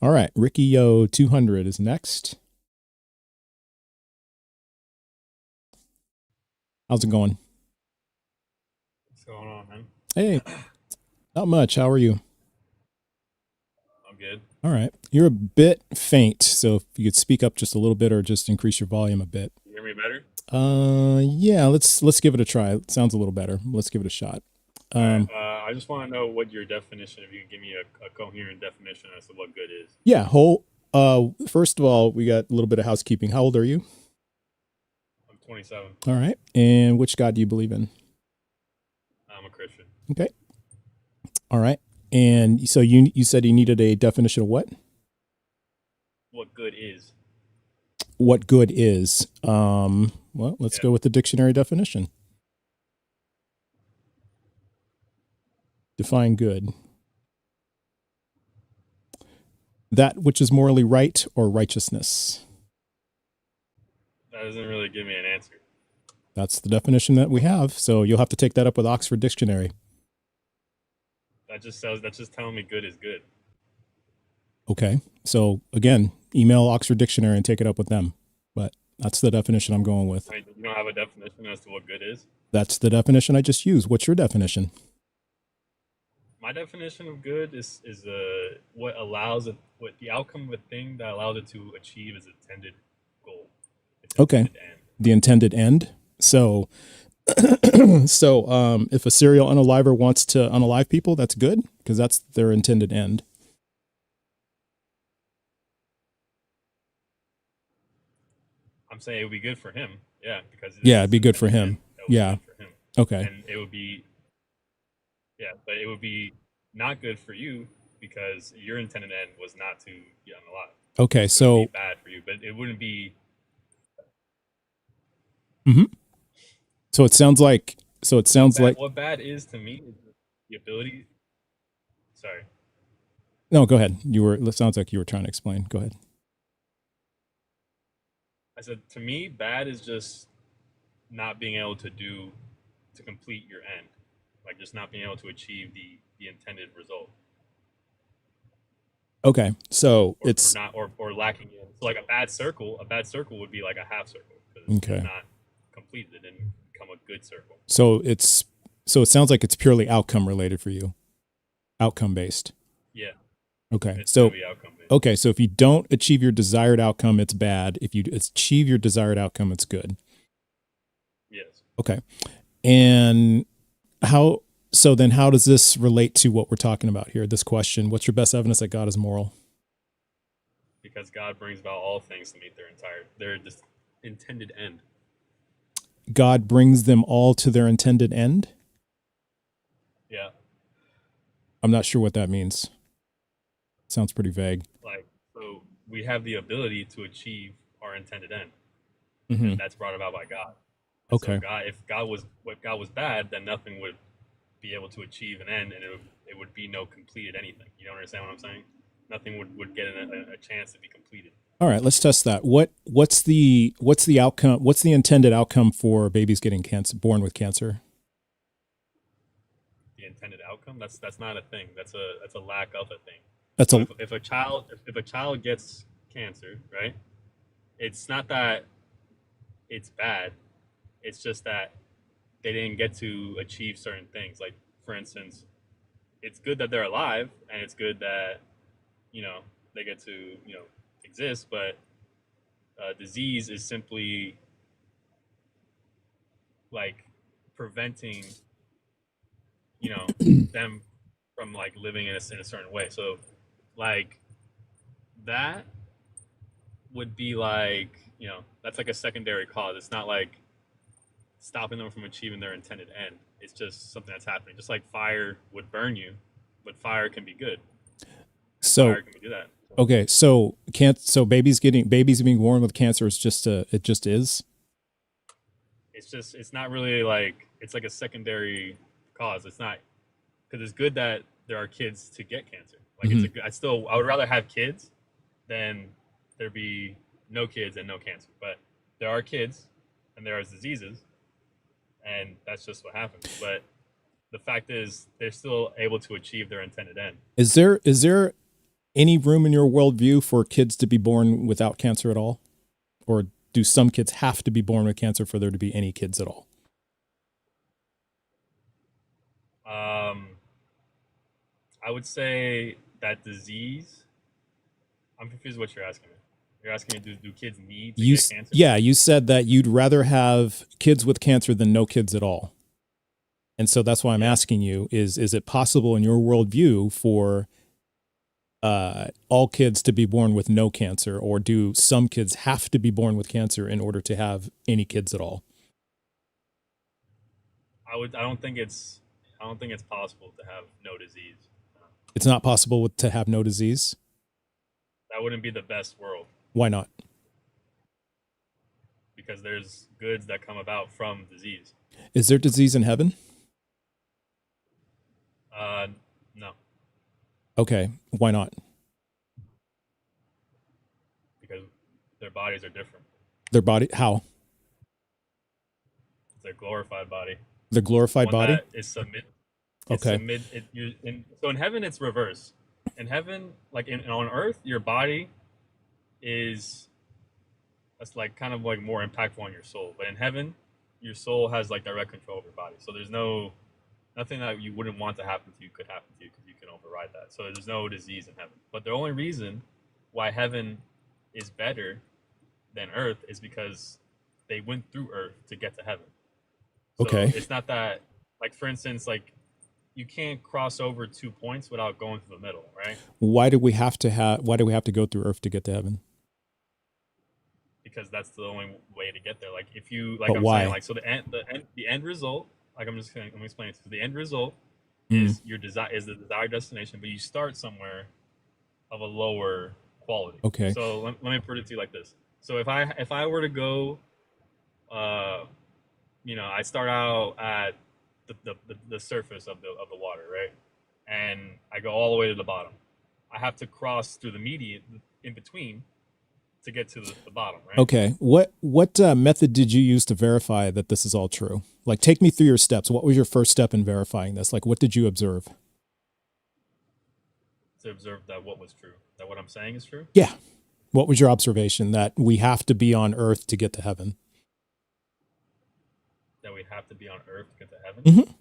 All right, Ricky Yo 200 is next. How's it going? What's going on, man? Hey, not much. How are you? I'm good. All right. You're a bit faint, so if you could speak up just a little bit or just increase your volume a bit. You hear me better? Yeah, let's give it a try. It sounds a little better. Let's give it a shot. All right. Um, I just want to know what your definition, if you can give me a coherent definition as to what good is. yeah, first of all, we got a little bit of housekeeping. How old are you? I'm 27. All right. And which God do you believe in? I'm a Christian. Okay. All right. And so you said you needed a definition of what? What good is? What good is? Well, let's Yeah. go with the dictionary definition. Define good. That which is morally right or righteousness. That doesn't really give me an answer. That's the definition that we have. So you'll have to take that up with Oxford Dictionary. That's just telling me good is good. Okay. So again, email Oxford Dictionary and take it up with them. But that's the definition I'm going with. I mean, you don't have a definition as to what good is. That's the definition I just used. What's your definition? My definition of good is what allows it, what the outcome of a thing that allows it to achieve its intended goal, its Okay. intended end. The intended end. So if a serial unaliver wants to unalive people, that's good because that's their intended end. I'm saying it would be good for him, yeah, because Yeah, it's it'd his be good for intended him. end. That would be Yeah. good for him, Okay. and it would be, yeah, but it would be not good for you because your intended end was not to get unalive. Okay. It would be So, bad for you, but it wouldn't be. mhm. So it sounds like, so it sounds like, What bad is to me is the ability. Sorry, no, go ahead. It sounds like you were trying to explain. Go ahead. I said to me, bad is just not being able to complete your end, like just not being able to achieve the intended result. Okay. So Or it's, not or lacking in. So like a bad circle would be like a half circle because it's okay. not completed. It didn't become a good circle. So so it sounds like it's purely outcome related for you, outcome based. Yeah, Okay. it's gonna be outcome based. Okay. So if you don't achieve your desired outcome, it's bad. If you achieve your desired outcome, it's good. Yes, Okay. And how, so then how does this relate to what we're talking about here? This question, what's your best evidence that God is moral? because God brings about all things to meet their intended end. God brings them all to their intended end. Yeah, I'm not sure what that means. Sounds pretty vague. like so we have the ability to achieve our intended end, and Mm-hmm. that's brought about by God. And so Okay. if God was bad, then nothing would be able to achieve an end, and it would be no completed anything. You don't understand what I'm saying? Nothing would get a chance to be completed. All right, let's test that. What's the outcome? What's the intended outcome for babies getting cancer, born with cancer? The intended outcome, that's not a thing. That's a lack of a thing. That's So a if a child gets cancer, right? It's not that it's bad. It's just that they didn't get to achieve certain things. Like for instance, it's good that they're alive, and it's good that you know they get to exist. But disease is simply like preventing them from like living in in a certain way. So like that would be like that's like a secondary cause. It's not like stopping them from achieving their intended end. It's just something that's happening. Just like fire would burn you, but fire can be good, and so fire can do that. okay. So can't so babies being born with cancer is just it just is. It's not really like it's like a secondary cause. It's not because it's good that there are kids to get cancer. Like Mm-hmm. I would rather have kids than there be no kids and no cancer. But there are kids and there are diseases, and that's just what happens. But the fact is, they're still able to achieve their intended end. Is there any room in your worldview for kids to be born without cancer at all? Or do some kids have to be born with cancer for there to be any kids at all? I would say that disease. I'm confused what you're asking me. You're asking me, do kids need to get cancer? Yeah, you said that you'd rather have kids with cancer than no kids at all. And so that's why I'm asking you, is it possible in your worldview for all kids to be born with no cancer, or do some kids have to be born with cancer in order to have any kids at all? I don't think it's possible to have no disease. No. It's not possible to have no disease? That wouldn't be the best world. Why not? Because there's goods that come about from disease. Is there disease in heaven? No. Okay, why not? Because their bodies are different. Their body, how? It's their glorified body. Their glorified body? Is submit. Okay. So in heaven, it's reverse. In heaven, like on earth, your body that's like kind of like more impactful on your soul. But in heaven, your soul has like direct control of your body. So there's nothing that you wouldn't want to happen to you could happen to you because you can override that. So there's no disease in heaven. But the only reason why heaven is better than earth is because they went through earth to get to heaven. So okay. It's not that, like, for instance, like you can't cross over 2 points without going through the middle, right? Why do we have to go through earth to get to heaven? Because that's the only way to get there. Like if you but I'm why? saying, like, so the end result, like let me explain it. So the end result is the desired destination, but you start somewhere of a lower quality. Okay. So let me put it to you like this. So if I were to go, I start out at the surface of the water, right? And I go all the way to the bottom. I have to cross through the median in between to get to the bottom, right? Okay. What method did you use to verify that this is all true? Like, take me through your steps. What was your first step in verifying this? Like, what did you observe? To observe that what was true, that what I'm saying is true? Yeah. What was your observation that we have to be on earth to get to heaven? That we have to be on earth to get to heaven? Mm-hmm.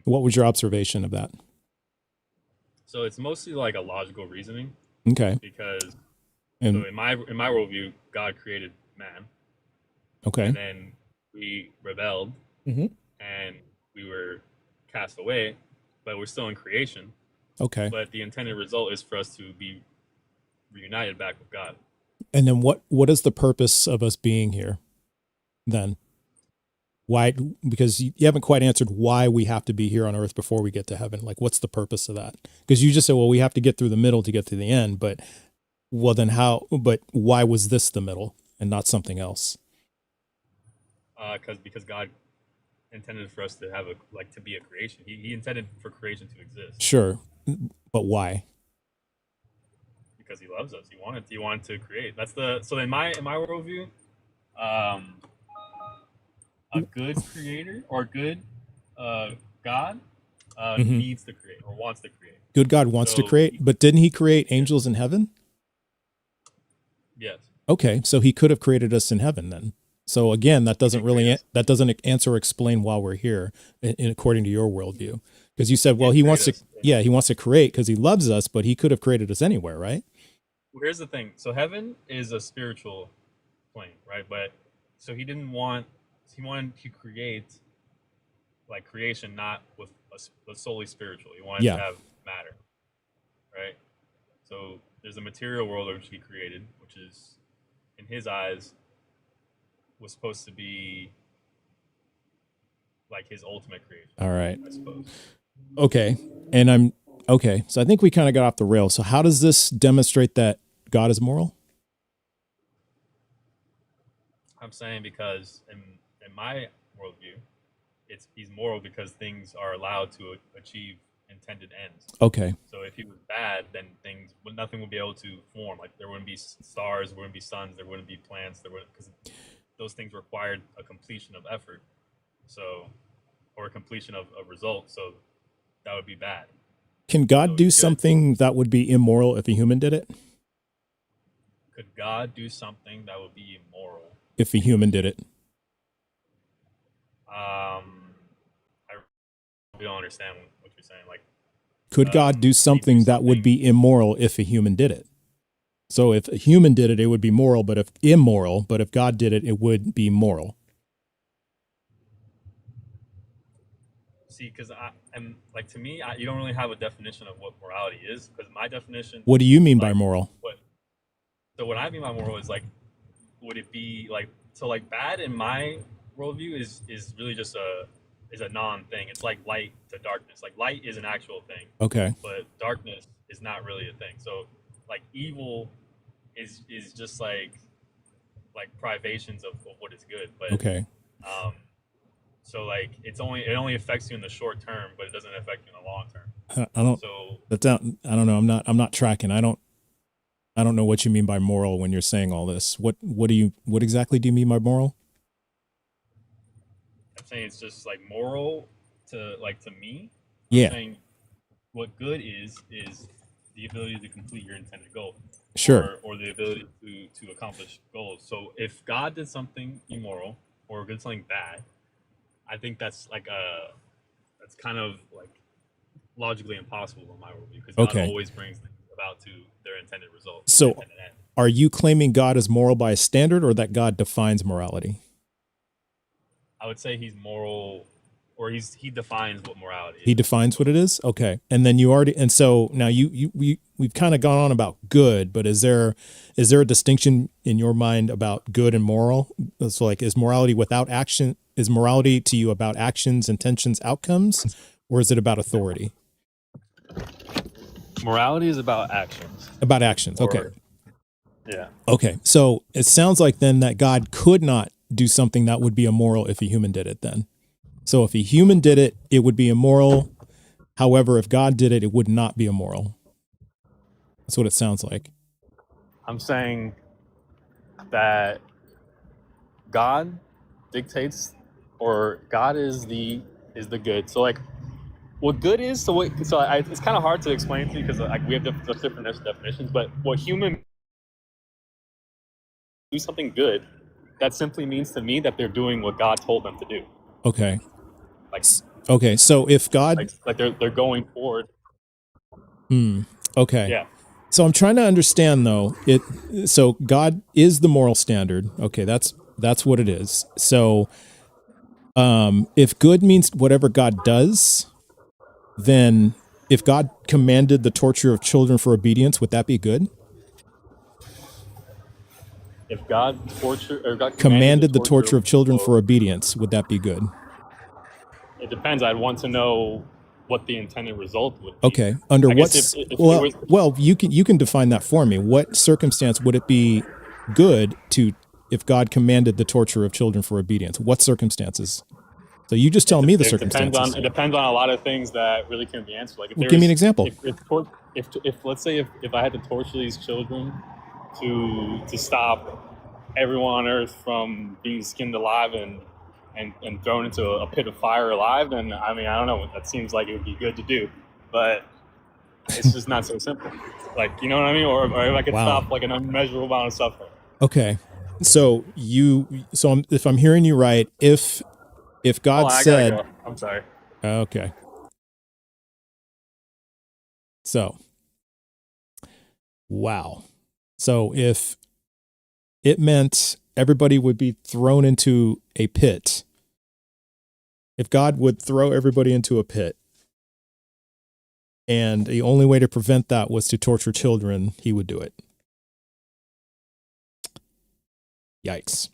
What was your observation of that? So it's mostly like a logical reasoning. Okay. Because so in my worldview, God created man. Okay. And then we rebelled, and we were cast away, but we're still in creation. Okay. But the intended result is for us to be reunited back with God. And then what is the purpose of us being here then? Why? Because you haven't quite answered why we have to be here on earth before we get to heaven. Like, what's the purpose of that? Because you just said, well, we have to get through the middle to get to the end, but then how, but why was this the middle and not something else? Because God intended for us to have to be a creation. He intended for creation to exist. Sure. But why? Because he loves us. He wanted to create. So in my worldview, a good creator or good God needs to create or wants to create. Good God wants to create, but didn't he create angels in heaven? Yes. Okay, so he could have created us in heaven then. So again, that doesn't answer or explain why we're here, according to your worldview. Because you said, well, he wants to create because he loves us, but he could have created us anywhere, right? Well, here's the thing. So heaven is a spiritual plane, right? But so he wanted to create like creation, not with a solely spiritual. He wanted to have matter, right? So there's a material world which he created, which is in his eyes was supposed to be like his ultimate creation. All right. I suppose. Okay. And so I think we kind of got off the rails. So how does this demonstrate that God is moral? I'm saying because in my worldview, he's moral because things are allowed to achieve intended ends. Okay. So if he was bad, then nothing would be able to form. Like there wouldn't be stars, there wouldn't be suns, there wouldn't be plants, because those things required a completion of effort. So, or a completion of a result. So that would be bad. Can God So do he's good. something that would be immoral if a human did it? Could God do something that would be immoral? If a human did it? I really don't understand what you're saying. Like, Could God do can he do something that would something? be immoral if a human did it? So if a human did it, it would be moral, but if immoral, but if God did it, it would be moral. See, because I am like, to me, you don't really have a definition of what morality is. Because my definition, What do you mean by like, moral? what so what I mean by moral is like, would it be like, so like bad in my worldview is really just a non thing. It's like light to darkness. Like light is an actual thing, Okay. but darkness is not really a thing. So like evil is just like privations of what is good. But Okay. um, so like it only affects you in the short term, but it doesn't affect you in the long term. I don't. So That's not. I don't know. I'm not tracking. I don't know what you mean by moral when you're saying all this. What exactly do you mean by moral? I'm saying it's just like moral to me. I'm Yeah. saying what good is the ability to complete your intended goal, Sure. or the ability to accomplish goals. So if God did something immoral or did something bad, I think that's kind of like logically impossible in my worldview, because God Okay. always brings things about to their intended result, their So intended end. are you claiming God is moral by a standard or that God defines morality? I would say he's moral, or he defines what morality He is. defines So what it is. Okay. And then you already, and so now we've kind of gone on about good, but is there a distinction in your mind about good and moral? So like, is morality without action, is morality to you about actions, intentions, outcomes, or is it about authority? morality is about actions, About actions. Okay. or yeah. Okay. So it sounds like then that God could not do something that would be immoral if a human did it then. So if a human did it, it would be immoral. However, if God did it, it would not be immoral. That's what it sounds like. I'm saying that God dictates, or God is the good. So like, what good is, it's kind of hard to explain to you, because like we have different definitions. But what human do something good, that simply means to me that they're doing what God told them to do. Okay. Like Okay. So if God, like they're going forward. okay. Yeah. So I'm trying to understand though, so God is the moral standard. Okay. That's what it is. So, if good means whatever God does, then if God commanded the torture of children for obedience, would that be good? If God commanded the Commanded the torture torture of, of children for well, obedience, would that be good? it depends. I'd want to know what the intended result would be. Okay. Under I guess what's if it was, well, you can define that for me. What circumstance would it be good to if God commanded the torture of children for obedience? What circumstances? So you just tell me the circumstances. it depends on a lot of things that really can be answered. Like if Well, give me an there's example. if let's say if I had to torture these children to stop everyone on Earth from being skinned alive and thrown into a pit of fire alive, then I mean, I don't know. That seems like it would be good to do, but it's just not so simple. Like, you know what I mean? Or if I could Wow. stop like an unmeasurable amount of suffering. Okay. So if I'm hearing you right, if God I gotta said, go. I'm sorry. okay. So, wow. So if it meant everybody would be thrown into a pit, if God would throw everybody into a pit, and the only way to prevent that was to torture children, he would do it. Yikes.